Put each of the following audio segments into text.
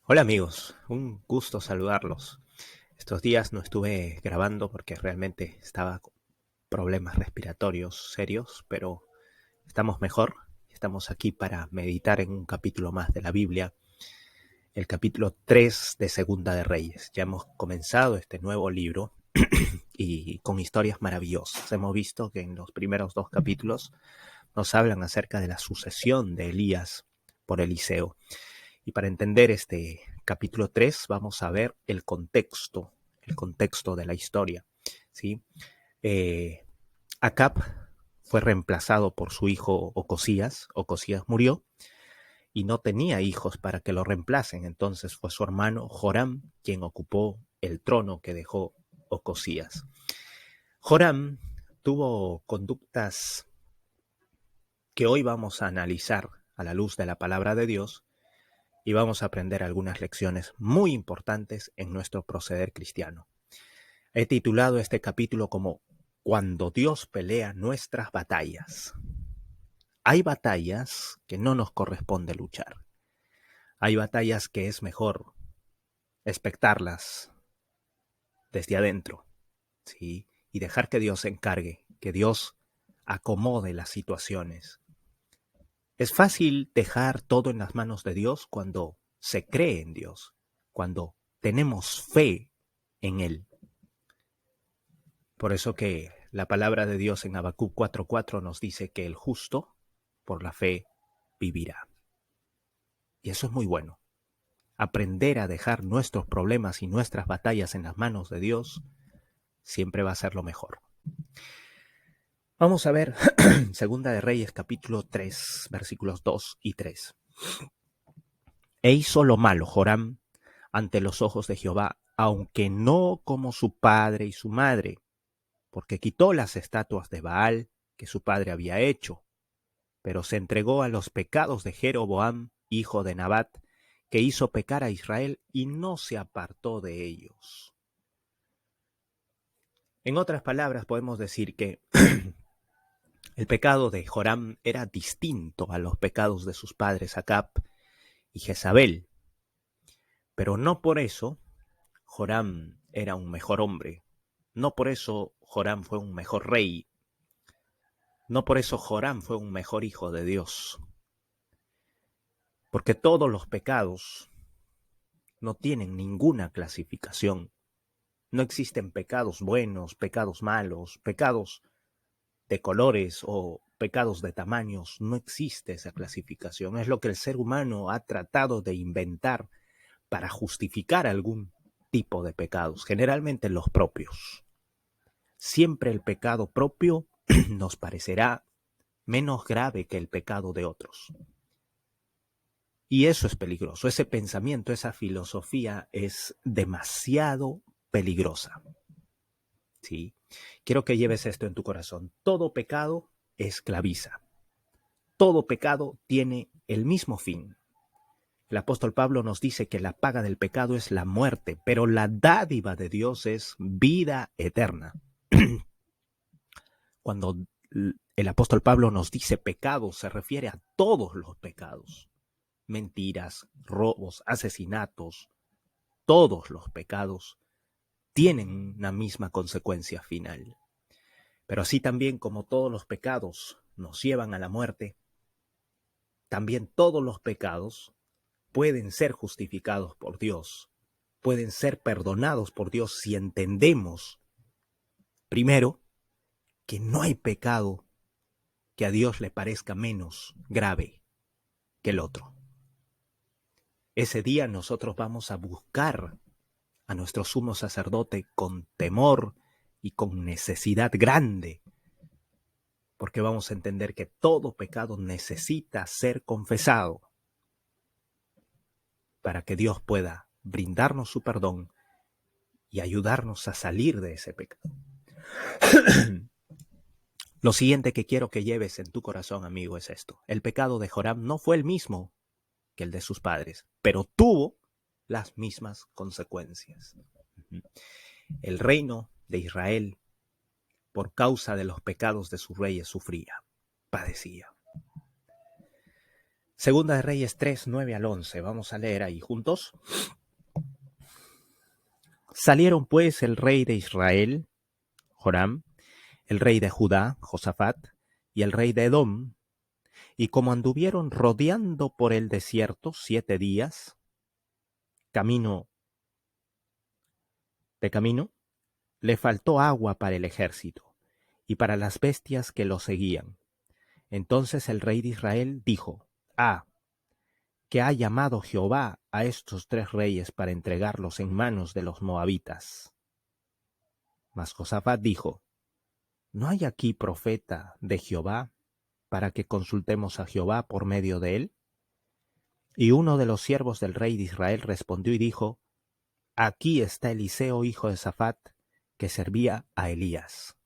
Hola amigos, un gusto saludarlos. Estos días no estuve grabando porque realmente estaba con problemas respiratorios serios, pero estamos mejor. Estamos aquí para meditar en un capítulo más de la Biblia, el capítulo 3 de Segunda de Reyes. Ya hemos comenzado este nuevo libro y con historias maravillosas. Hemos visto que en los primeros dos capítulos nos hablan acerca de la sucesión de Elías por Eliseo. Y para entender este capítulo 3 vamos a ver el contexto de la historia. ¿Sí? Eh, Acab fue reemplazado por su hijo Ocosías. Ocosías murió y no tenía hijos para que lo reemplacen. Entonces fue su hermano Joram quien ocupó el trono que dejó Ocosías. Joram tuvo conductas que hoy vamos a analizar a la luz de la palabra de Dios y vamos a aprender algunas lecciones muy importantes en nuestro proceder cristiano. He titulado este capítulo como Cuando Dios pelea nuestras batallas. Hay batallas que no nos corresponde luchar. Hay batallas que es mejor espectarlas desde adentro, ¿sí? Y dejar que Dios se encargue, que Dios acomode las situaciones. Es fácil dejar todo en las manos de Dios cuando se cree en Dios, cuando tenemos fe en Él. Por eso que la palabra de Dios en Habacuc 4:4 nos dice que el justo por la fe vivirá. Y eso es muy bueno. Aprender a dejar nuestros problemas y nuestras batallas en las manos de Dios siempre va a ser lo mejor. Vamos a ver Segunda de Reyes capítulo 3, versículos 2 y 3. E hizo lo malo Joram ante los ojos de Jehová, aunque no como su padre y su madre, porque quitó las estatuas de Baal que su padre había hecho, pero se entregó a los pecados de Jeroboam, hijo de Nabat, que hizo pecar a Israel y no se apartó de ellos. En otras palabras, podemos decir que el pecado de Joram era distinto a los pecados de sus padres Acab y Jezabel, pero no por eso Joram era un mejor hombre, no por eso Joram fue un mejor rey, no por eso Joram fue un mejor hijo de Dios, porque todos los pecados no tienen ninguna clasificación. No existen pecados buenos, pecados malos, pecados de colores o pecados de tamaños. No existe esa clasificación. Es lo que el ser humano ha tratado de inventar para justificar algún tipo de pecados, generalmente los propios. Siempre el pecado propio nos parecerá menos grave que el pecado de otros. Y eso es peligroso. Ese pensamiento, esa filosofía es demasiado peligrosa. ¿Sí? Quiero que lleves esto en tu corazón. Todo pecado esclaviza. Todo pecado tiene el mismo fin. El apóstol Pablo nos dice que la paga del pecado es la muerte, pero la dádiva de Dios es vida eterna. Cuando el apóstol Pablo nos dice pecado, se refiere a todos los pecados. Mentiras, robos, asesinatos, todos los pecados tienen una misma consecuencia final. Pero así también como todos los pecados nos llevan a la muerte, también todos los pecados pueden ser justificados por Dios, pueden ser perdonados por Dios si entendemos, primero, que no hay pecado que a Dios le parezca menos grave que el otro. Ese día nosotros vamos a buscar a nuestro sumo sacerdote con temor y con necesidad grande, porque vamos a entender que todo pecado necesita ser confesado para que Dios pueda brindarnos su perdón y ayudarnos a salir de ese pecado. Lo siguiente que quiero que lleves en tu corazón, amigo, es esto. El pecado de Joram no fue el mismo que el de sus padres, pero tuvo las mismas consecuencias. El reino de Israel, por causa de los pecados de sus reyes, sufría, padecía. Segunda de Reyes 3, 9 al 11. Vamos a leer ahí juntos. Salieron pues el rey de Israel, Joram, el rey de Judá, Josafat, y el rey de Edom, y como anduvieron rodeando por el desierto 7 días, camino, le faltó agua para el ejército y para las bestias que lo seguían. Entonces el rey de Israel dijo: que ha llamado Jehová a estos 3 reyes para entregarlos en manos de los moabitas. Mas Josafat dijo: ¿no hay aquí profeta de Jehová para que consultemos a Jehová por medio de él? Y uno de los siervos del rey de Israel respondió y dijo: aquí está Eliseo, hijo de Safat, que servía a Elías.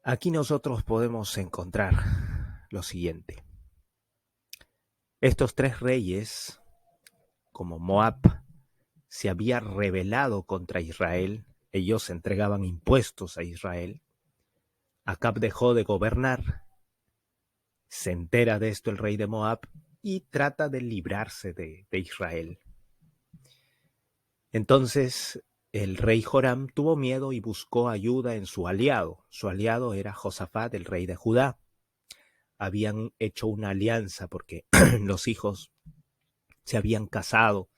Aquí nosotros podemos encontrar lo siguiente. Estos 3 reyes, como Moab se había rebelado contra Israel, ellos entregaban impuestos a Israel. Acab dejó de gobernar, se entera de esto el rey de Moab y trata de librarse de Israel. Entonces el rey Joram tuvo miedo y buscó ayuda en su aliado. Su aliado era Josafat, el rey de Judá. Habían hecho una alianza porque los hijos se habían casado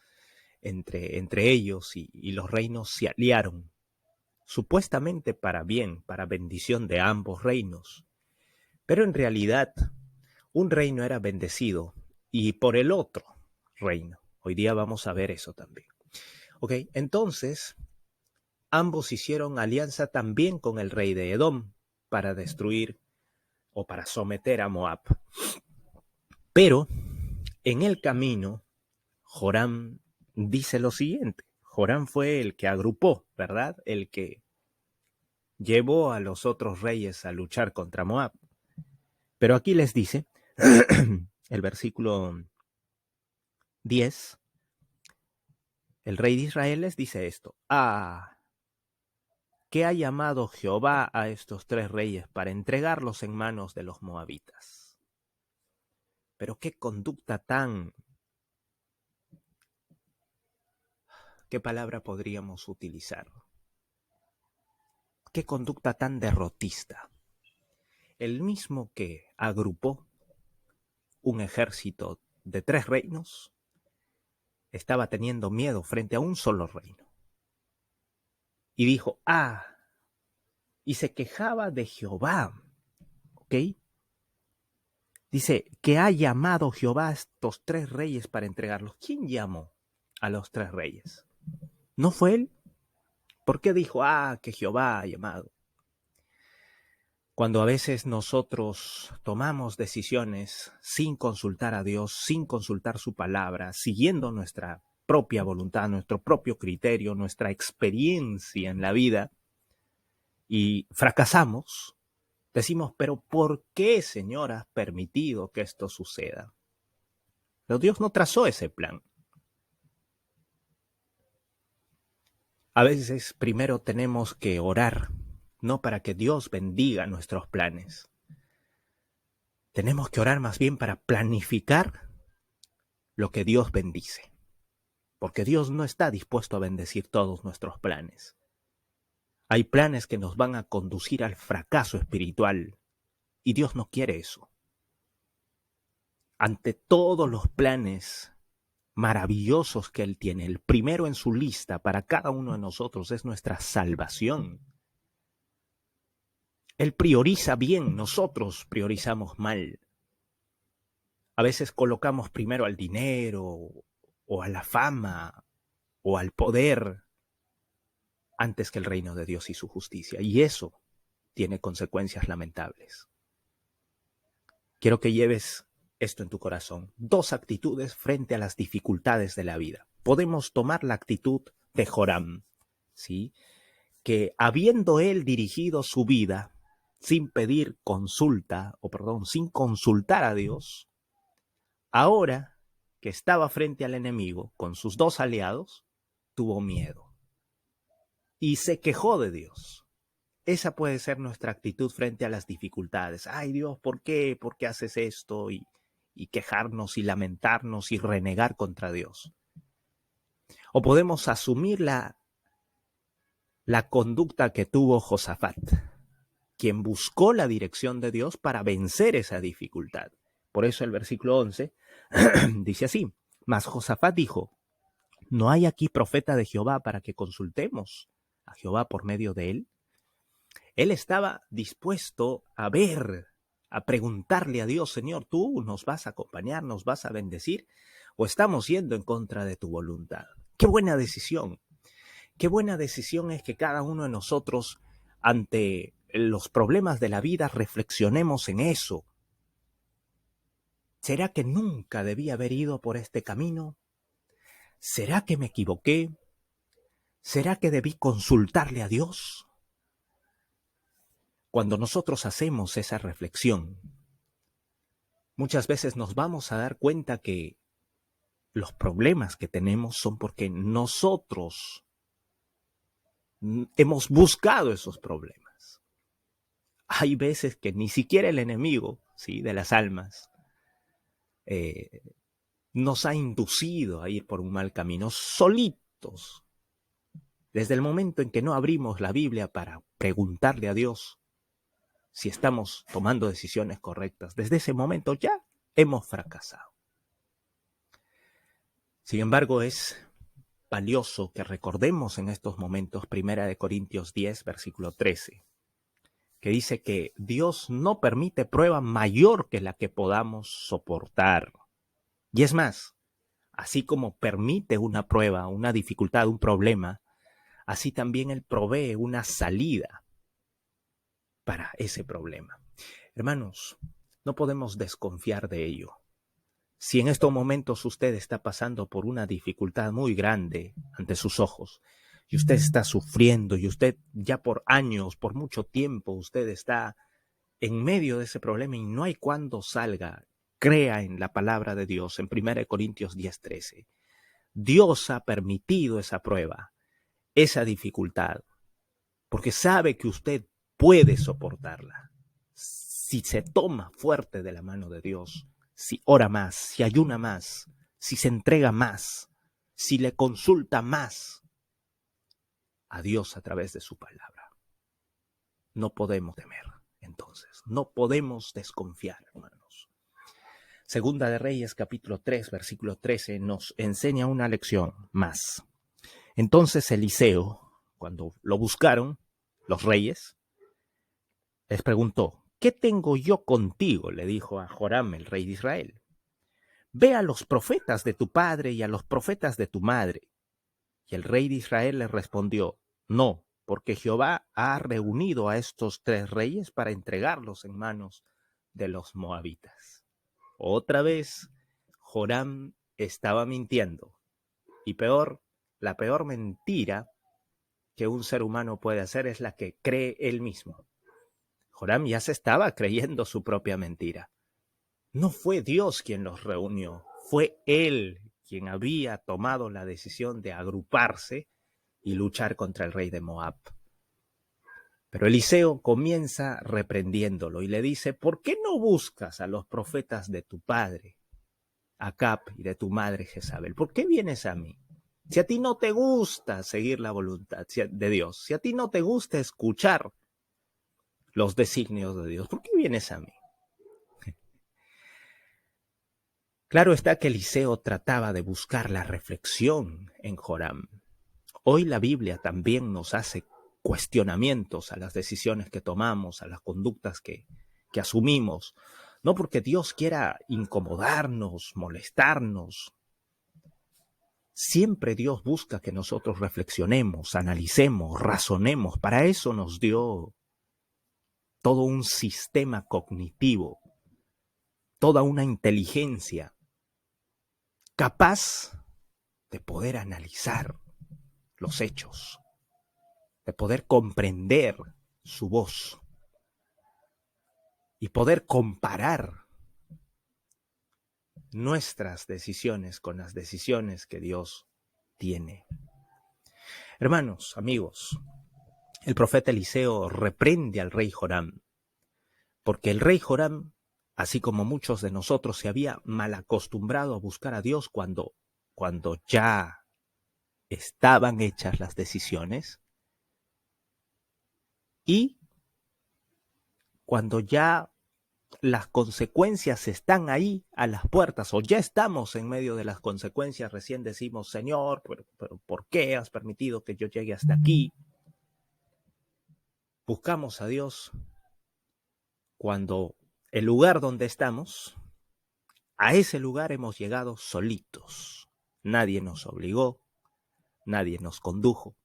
entre ellos y los reinos se aliaron, supuestamente para bien, para bendición de ambos reinos. Pero en realidad un reino era bendecido y por el otro reino. Hoy día vamos a ver eso también. Ok, entonces ambos hicieron alianza también con el rey de Edom para destruir o para someter a Moab. Pero en el camino, Joram dice lo siguiente. Joram fue el que agrupó, ¿verdad? El que llevó a los otros reyes a luchar contra Moab. Pero aquí les dice, el versículo 10, el rey de Israel les dice esto: que ha llamado Jehová a estos 3 reyes para entregarlos en manos de los moabitas. Pero qué conducta tan... ¿Qué palabra podríamos utilizar? Qué conducta tan derrotista. El mismo que agrupó un ejército de 3 reinos estaba teniendo miedo frente a un solo reino. Y dijo, y se quejaba de Jehová, ¿ok? Dice, que ha llamado Jehová a estos 3 reyes para entregarlos. ¿Quién llamó a los 3 reyes? ¿No fue él? ¿Por qué dijo, que Jehová ha llamado? Cuando a veces nosotros tomamos decisiones sin consultar a Dios, sin consultar su palabra, siguiendo nuestra propia voluntad, nuestro propio criterio, nuestra experiencia en la vida, y fracasamos, decimos, pero ¿por qué, Señor, has permitido que esto suceda? Pero Dios no trazó ese plan. A veces primero tenemos que orar, no para que Dios bendiga nuestros planes. Tenemos que orar más bien para planificar lo que Dios bendice. Porque Dios no está dispuesto a bendecir todos nuestros planes. Hay planes que nos van a conducir al fracaso espiritual y Dios no quiere eso. Ante todos los planes maravillosos que Él tiene, el primero en su lista para cada uno de nosotros es nuestra salvación. Él prioriza bien, nosotros priorizamos mal. A veces colocamos primero al dinero o a la fama o al poder antes que el reino de Dios y su justicia. Y eso tiene consecuencias lamentables. Quiero que lleves esto en tu corazón. 2 actitudes frente a las dificultades de la vida. Podemos tomar la actitud de Joram, ¿sí? Que habiendo él dirigido su vida sin pedir sin consultar a Dios, ahora que estaba frente al enemigo con sus 2 aliados, tuvo miedo y se quejó de Dios. Esa puede ser nuestra actitud frente a las dificultades. Ay Dios, ¿por qué? ¿Por qué haces esto? Y quejarnos y lamentarnos y renegar contra Dios. O podemos asumir la conducta que tuvo Josafat, quien buscó la dirección de Dios para vencer esa dificultad. Por eso el versículo 11 dice así: mas Josafat dijo, ¿no hay aquí profeta de Jehová para que consultemos a Jehová por medio de él? Él estaba dispuesto a ver, a preguntarle a Dios: Señor, ¿tú nos vas a acompañar, nos vas a bendecir, o estamos yendo en contra de tu voluntad? ¡Qué buena decisión! Qué buena decisión es que cada uno de nosotros, ante los problemas de la vida, reflexionemos en eso. ¿Será que nunca debí haber ido por este camino? ¿Será que me equivoqué? ¿Será que debí consultarle a Dios? Cuando nosotros hacemos esa reflexión, muchas veces nos vamos a dar cuenta que los problemas que tenemos son porque nosotros hemos buscado esos problemas. Hay veces que ni siquiera el enemigo, ¿sí?, de las almas nos ha inducido a ir por un mal camino solitos. Desde el momento en que no abrimos la Biblia para preguntarle a Dios si estamos tomando decisiones correctas, desde ese momento ya hemos fracasado. Sin embargo, es valioso que recordemos en estos momentos 1 Corintios 10, versículo 13, que dice que Dios no permite prueba mayor que la que podamos soportar. Y es más, así como permite una prueba, una dificultad, un problema, así también Él provee una salida para ese problema. Hermanos, no podemos desconfiar de ello. Si en estos momentos usted está pasando por una dificultad muy grande ante sus ojos, y usted está sufriendo, y usted ya por años, por mucho tiempo, usted está en medio de ese problema y no hay cuándo salga, crea en la palabra de Dios, en 1 Corintios 10:13. Dios ha permitido esa prueba, esa dificultad, porque sabe que usted puede soportarla. Si se toma fuerte de la mano de Dios, si ora más, si ayuna más, si se entrega más, si le consulta más a Dios a través de su palabra, no podemos temer. Entonces, no podemos desconfiar, hermanos. Segunda de Reyes, capítulo 3, versículo 13, nos enseña una lección más. Entonces Eliseo, cuando lo buscaron los reyes, les preguntó: ¿qué tengo yo contigo?, le dijo a Joram, el rey de Israel. Ve a los profetas de tu padre y a los profetas de tu madre. Y el rey de Israel le respondió: no, porque Jehová ha reunido a estos 3 reyes para entregarlos en manos de los moabitas. Otra vez, Joram estaba mintiendo. Y peor, la peor mentira que un ser humano puede hacer es la que cree él mismo. Joram ya se estaba creyendo su propia mentira. No fue Dios quien los reunió, fue él quien había tomado la decisión de agruparse y luchar contra el rey de Moab. Pero Eliseo comienza reprendiéndolo y le dice: ¿por qué no buscas a los profetas de tu padre, Acab, y de tu madre Jezabel? ¿Por qué vienes a mí? Si a ti no te gusta seguir la voluntad de Dios, si a ti no te gusta escuchar los designios de Dios, ¿por qué vienes a mí? Claro está que Eliseo trataba de buscar la reflexión en Joram. Hoy la Biblia también nos hace cuestionamientos a las decisiones que tomamos, a las conductas que asumimos, no porque Dios quiera incomodarnos, molestarnos. Siempre Dios busca que nosotros reflexionemos, analicemos, razonemos. Para eso nos dio todo un sistema cognitivo, toda una inteligencia capaz de poder analizar los hechos, de poder comprender su voz y poder comparar nuestras decisiones con las decisiones que Dios tiene. Hermanos, amigos, el profeta Eliseo reprende al rey Joram, porque el rey Joram, así como muchos de nosotros, se había mal acostumbrado a buscar a Dios cuando ya estaban hechas las decisiones y cuando ya las consecuencias están ahí a las puertas o ya estamos en medio de las consecuencias, recién decimos, Señor, pero ¿por qué has permitido que yo llegue hasta aquí? Buscamos a Dios cuando el lugar donde estamos, a ese lugar hemos llegado solitos. Nadie nos obligó, nadie nos condujo.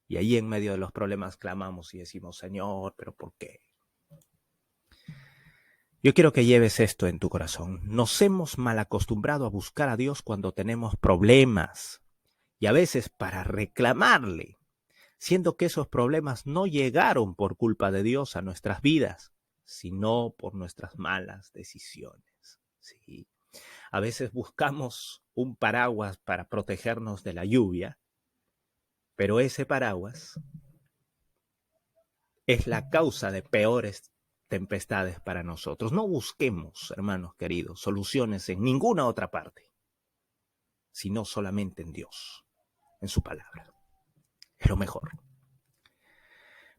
Y ahí en medio de los problemas clamamos y decimos, Señor, ¿pero por qué? Yo quiero que lleves esto en tu corazón. Nos hemos mal acostumbrado a buscar a Dios cuando tenemos problemas y a veces para reclamarle, siendo que esos problemas no llegaron por culpa de Dios a nuestras vidas, sino por nuestras malas decisiones. Sí. A veces buscamos un paraguas para protegernos de la lluvia, pero ese paraguas es la causa de peores tempestades para nosotros. No busquemos, hermanos queridos, soluciones en ninguna otra parte, sino solamente en Dios, en su palabra. Es lo mejor.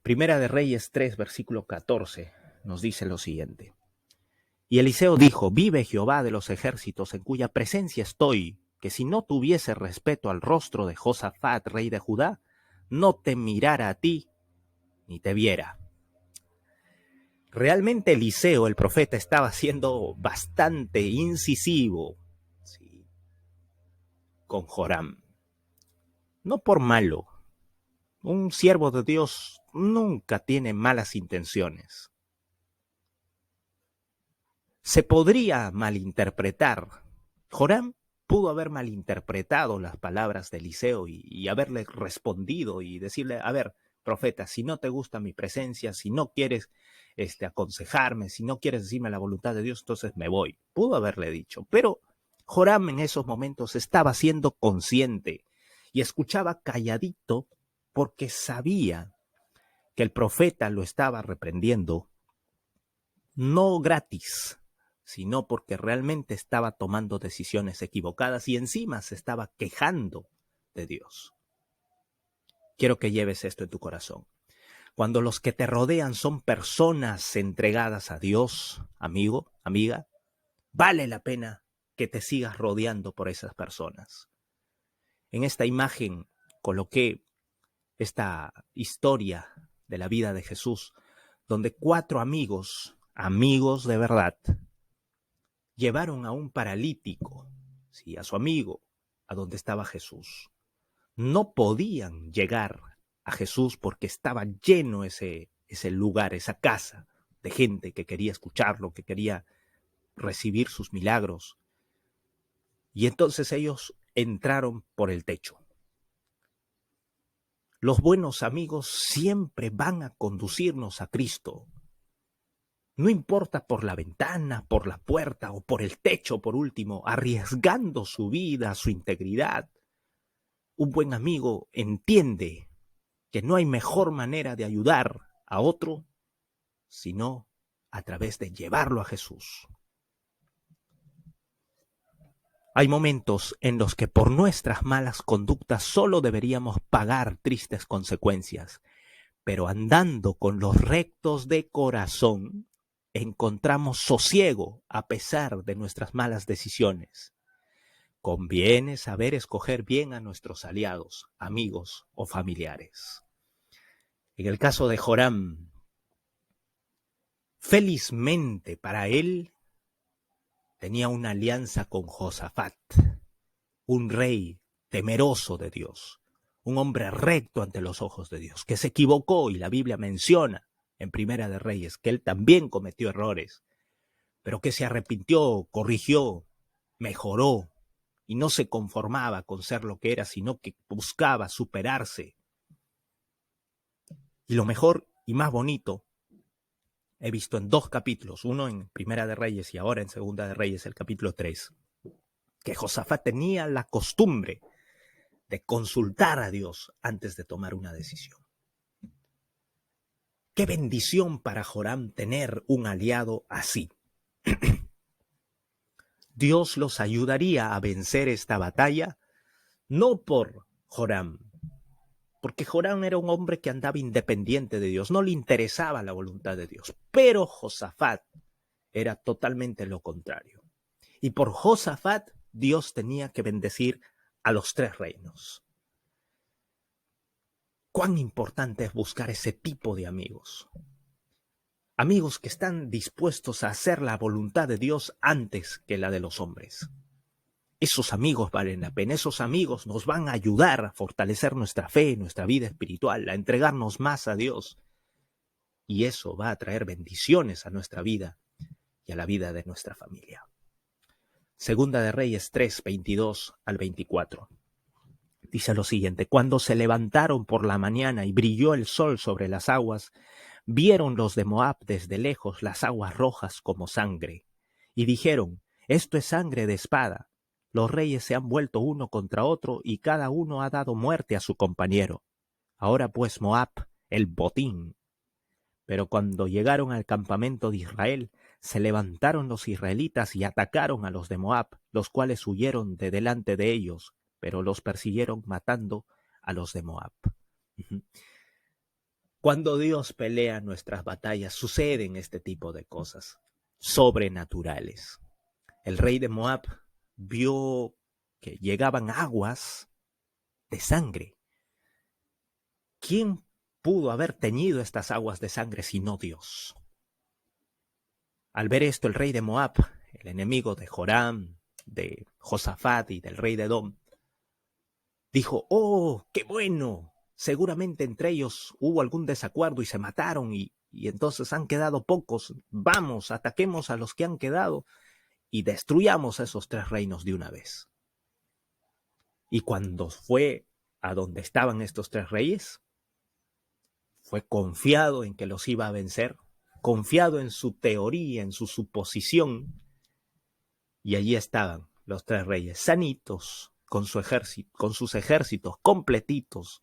Primera de Reyes 3, versículo 14, nos dice lo siguiente. Y Eliseo dijo, vive Jehová de los ejércitos, en cuya presencia estoy, que si no tuviese respeto al rostro de Josafat, rey de Judá, no te mirara a ti, ni te viera. Realmente Eliseo, el profeta, estaba siendo bastante incisivo, ¿sí?, con Joram. No por malo. Un siervo de Dios nunca tiene malas intenciones. Se podría malinterpretar. Joram pudo haber malinterpretado las palabras de Eliseo y haberle respondido y decirle, a ver, profeta, si no te gusta mi presencia, si no quieres aconsejarme, si no quieres decirme la voluntad de Dios, entonces me voy. Pudo haberle dicho, pero Joram en esos momentos estaba siendo consciente y escuchaba calladito porque sabía que el profeta lo estaba reprendiendo, no gratis, sino porque realmente estaba tomando decisiones equivocadas y encima se estaba quejando de Dios. Quiero que lleves esto en tu corazón. Cuando los que te rodean son personas entregadas a Dios, amigo, amiga, vale la pena que te sigas rodeando por esas personas. En esta imagen coloqué esta historia de la vida de Jesús, donde 4 amigos de verdad, llevaron a un paralítico, sí, a su amigo, a donde estaba Jesús. No podían llegar a Jesús porque estaba lleno ese lugar, esa casa de gente que quería escucharlo, que quería recibir sus milagros. Y entonces ellos entraron por el techo. Los buenos amigos siempre van a conducirnos a Cristo. No importa por la ventana, por la puerta o por el techo, por último, arriesgando su vida, su integridad. Un buen amigo entiende que no hay mejor manera de ayudar a otro sino a través de llevarlo a Jesús. Hay momentos en los que por nuestras malas conductas solo deberíamos pagar tristes consecuencias, pero andando con los rectos de corazón, encontramos sosiego a pesar de nuestras malas decisiones. Conviene saber escoger bien a nuestros aliados, amigos o familiares. En el caso de Joram, felizmente para él, tenía una alianza con Josafat, un rey temeroso de Dios, un hombre recto ante los ojos de Dios, que se equivocó y la Biblia menciona en Primera de Reyes que él también cometió errores, pero que se arrepintió, corrigió, mejoró y no se conformaba con ser lo que era, sino que buscaba superarse. Y lo mejor y más bonito he visto en 2 capítulos, uno en Primera de Reyes y ahora en Segunda de Reyes, el capítulo 3, que Josafat tenía la costumbre de consultar a Dios antes de tomar una decisión. Qué bendición para Joram tener un aliado así. Dios los ayudaría a vencer esta batalla, no por Joram, porque Joram era un hombre que andaba independiente de Dios, no le interesaba la voluntad de Dios, pero Josafat era totalmente lo contrario. Y por Josafat, Dios tenía que bendecir a los 3 reinos. Cuán importante es buscar ese tipo de amigos. Amigos que están dispuestos a hacer la voluntad de Dios antes que la de los hombres. Esos amigos valen la pena, esos amigos nos van a ayudar a fortalecer nuestra fe, nuestra vida espiritual, a entregarnos más a Dios. Y eso va a traer bendiciones a nuestra vida y a la vida de nuestra familia. Segunda de Reyes 3, 22 al 24. Dice lo siguiente: cuando se levantaron por la mañana y brilló el sol sobre las aguas, vieron los de Moab desde lejos las aguas rojas como sangre, y dijeron: esto es sangre de espada. Los reyes se han vuelto uno contra otro, y cada uno ha dado muerte a su compañero. Ahora pues Moab, el botín. Pero cuando llegaron al campamento de Israel, se levantaron los israelitas y atacaron a los de Moab, los cuales huyeron de delante de ellos, pero los persiguieron matando a los de Moab. Cuando Dios pelea nuestras batallas, suceden este tipo de cosas sobrenaturales. El rey de Moab vio que llegaban aguas de sangre. ¿Quién pudo haber teñido estas aguas de sangre sino Dios? Al ver esto, el rey de Moab, el enemigo de Joram, de Josafat y del rey de Edom, dijo: ¡oh, qué bueno! Seguramente entre ellos hubo algún desacuerdo y se mataron y entonces han quedado pocos. Vamos, ataquemos a los que han quedado y destruyamos a esos 3 reinos de una vez. Y cuando fue a donde estaban estos 3 reyes, fue confiado en que los iba a vencer, confiado en su teoría, en su suposición, y allí estaban los 3 reyes, sanitos, con sus ejércitos completitos,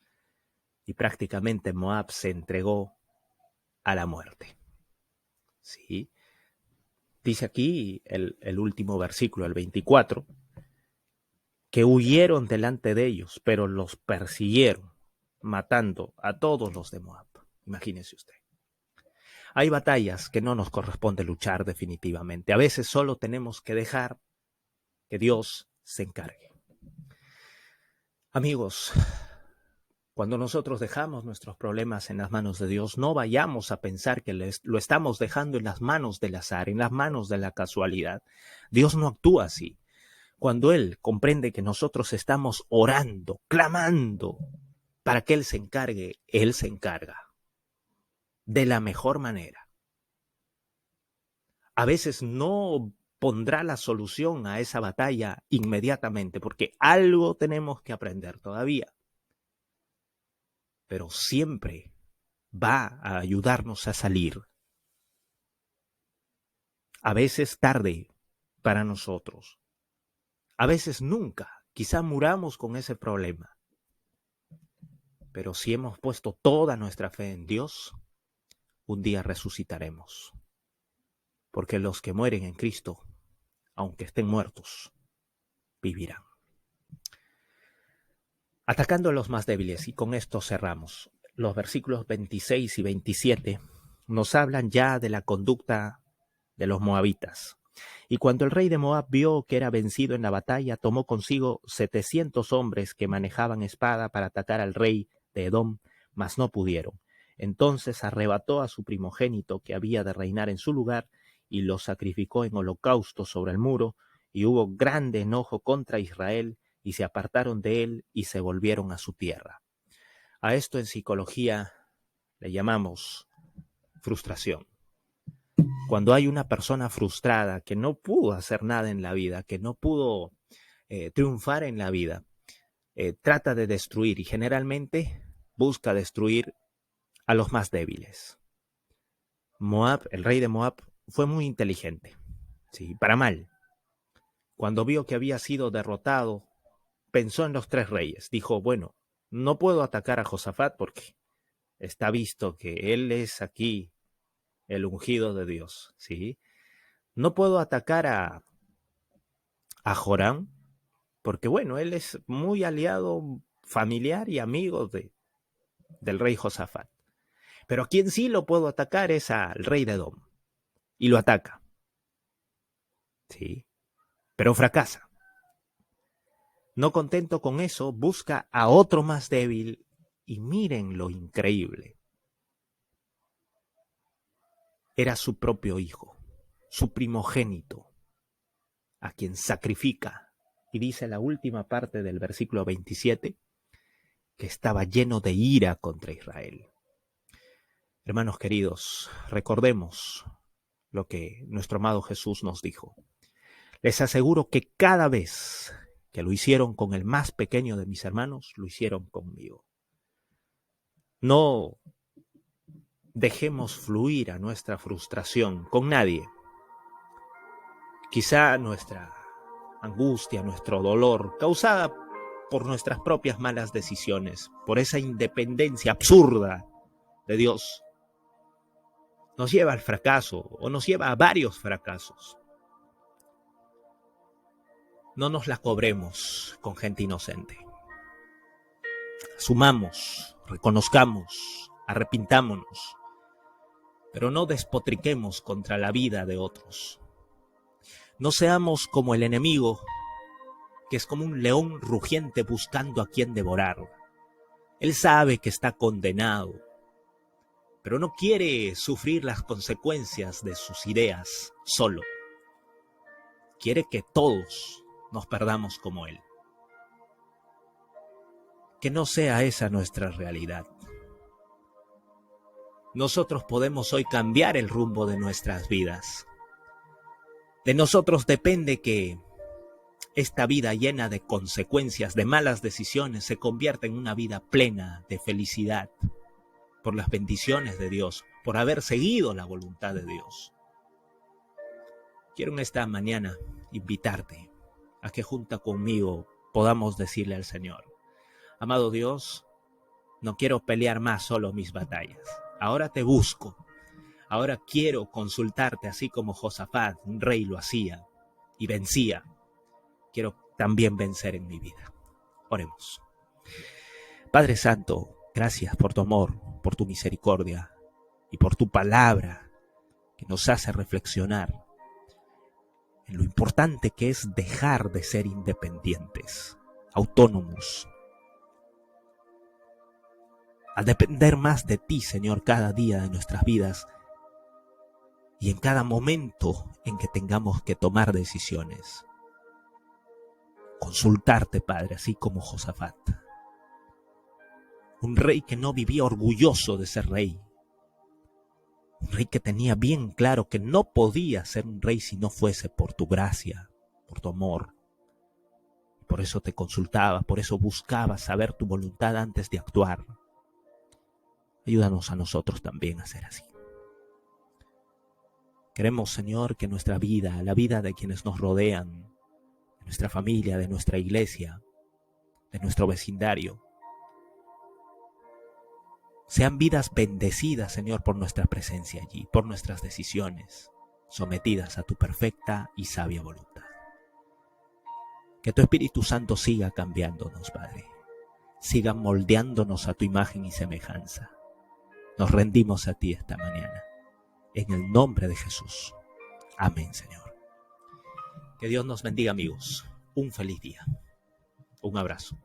y prácticamente Moab se entregó a la muerte. ¿Sí? Dice aquí el último versículo, el 24, que huyeron delante de ellos, pero los persiguieron, matando a todos los de Moab. Imagínese usted. Hay batallas que no nos corresponde luchar definitivamente. A veces solo tenemos que dejar que Dios se encargue. Amigos, cuando nosotros dejamos nuestros problemas en las manos de Dios, no vayamos a pensar que lo estamos dejando en las manos del azar, en las manos de la casualidad. Dios no actúa así. Cuando Él comprende que nosotros estamos orando, clamando para que Él se encarga de la mejor manera. A veces no pondrá la solución a esa batalla inmediatamente, porque algo tenemos que aprender todavía. Pero siempre va a ayudarnos a salir. A veces tarde para nosotros. A veces nunca. Quizá muramos con ese problema. Pero si hemos puesto toda nuestra fe en Dios, un día resucitaremos. Porque los que mueren en Cristo, aunque estén muertos, vivirán. Atacando a los más débiles, y con esto cerramos. Los versículos 26 y 27 nos hablan ya de la conducta de los moabitas. Y cuando el rey de Moab vio que era vencido en la batalla, tomó consigo 700 hombres que manejaban espada para atacar al rey de Edom, mas no pudieron. Entonces arrebató a su primogénito que había de reinar en su lugar y lo sacrificó en holocausto sobre el muro, y hubo grande enojo contra Israel, y se apartaron de él y se volvieron a su tierra. A esto en psicología le llamamos frustración. Cuando hay una persona frustrada que no pudo hacer nada en la vida, que no pudo triunfar en la vida, trata de destruir y generalmente busca destruir a los más débiles. Moab, el rey de Moab, fue muy inteligente, sí, para mal. Cuando vio que había sido derrotado, pensó en los 3 reyes. Dijo: bueno, no puedo atacar a Josafat porque está visto que él es aquí el ungido de Dios, ¿sí? No puedo atacar a Joram, porque bueno, él es muy aliado familiar y amigo del rey Josafat. Pero a quien sí lo puedo atacar es al rey de Edom. Y lo ataca, ¿sí? Pero fracasa. No contento con eso, busca a otro más débil y miren lo increíble. Era su propio hijo, su primogénito, a quien sacrifica. Y dice la última parte del versículo 27, que estaba lleno de ira contra Israel. Hermanos queridos, recordemos lo que nuestro amado Jesús nos dijo. Les aseguro que cada vez que lo hicieron con el más pequeño de mis hermanos, lo hicieron conmigo. No dejemos fluir a nuestra frustración con nadie. Quizá nuestra angustia, nuestro dolor, causada por nuestras propias malas decisiones, por esa independencia absurda de Dios, nos lleva al fracaso o nos lleva a varios fracasos. No nos la cobremos con gente inocente. Asumamos, reconozcamos, arrepintámonos, pero no despotriquemos contra la vida de otros. No seamos como el enemigo, que es como un león rugiente buscando a quien devorar. Él sabe que está condenado, pero no quiere sufrir las consecuencias de sus ideas solo. Quiere que todos nos perdamos como él. Que no sea esa nuestra realidad. Nosotros podemos hoy cambiar el rumbo de nuestras vidas. De nosotros depende que esta vida llena de consecuencias, de malas decisiones, se convierta en una vida plena de felicidad, por las bendiciones de Dios, por haber seguido la voluntad de Dios. Quiero en esta mañana invitarte a que junto conmigo podamos decirle al Señor: amado Dios, no quiero pelear más solo mis batallas. Ahora te busco. Ahora quiero consultarte así como Josafat, un rey, lo hacía y vencía. Quiero también vencer en mi vida. Oremos. Padre Santo, gracias por tu amor, por tu misericordia y por tu palabra que nos hace reflexionar en lo importante que es dejar de ser independientes, autónomos, a depender más de ti, Señor, cada día de nuestras vidas y en cada momento en que tengamos que tomar decisiones. Consultarte, Padre, así como Josafat, un rey que no vivía orgulloso de ser rey, un rey que tenía bien claro que no podía ser un rey si no fuese por tu gracia, por tu amor. Por eso te consultaba, por eso buscaba saber tu voluntad antes de actuar. Ayúdanos a nosotros también a ser así. Queremos, Señor, que nuestra vida, la vida de quienes nos rodean, de nuestra familia, de nuestra iglesia, de nuestro vecindario, sean vidas bendecidas, Señor, por nuestra presencia allí, por nuestras decisiones, sometidas a tu perfecta y sabia voluntad. Que tu Espíritu Santo siga cambiándonos, Padre. Siga moldeándonos a tu imagen y semejanza. Nos rendimos a ti esta mañana. En el nombre de Jesús. Amén, Señor. Que Dios nos bendiga, amigos. Un feliz día. Un abrazo.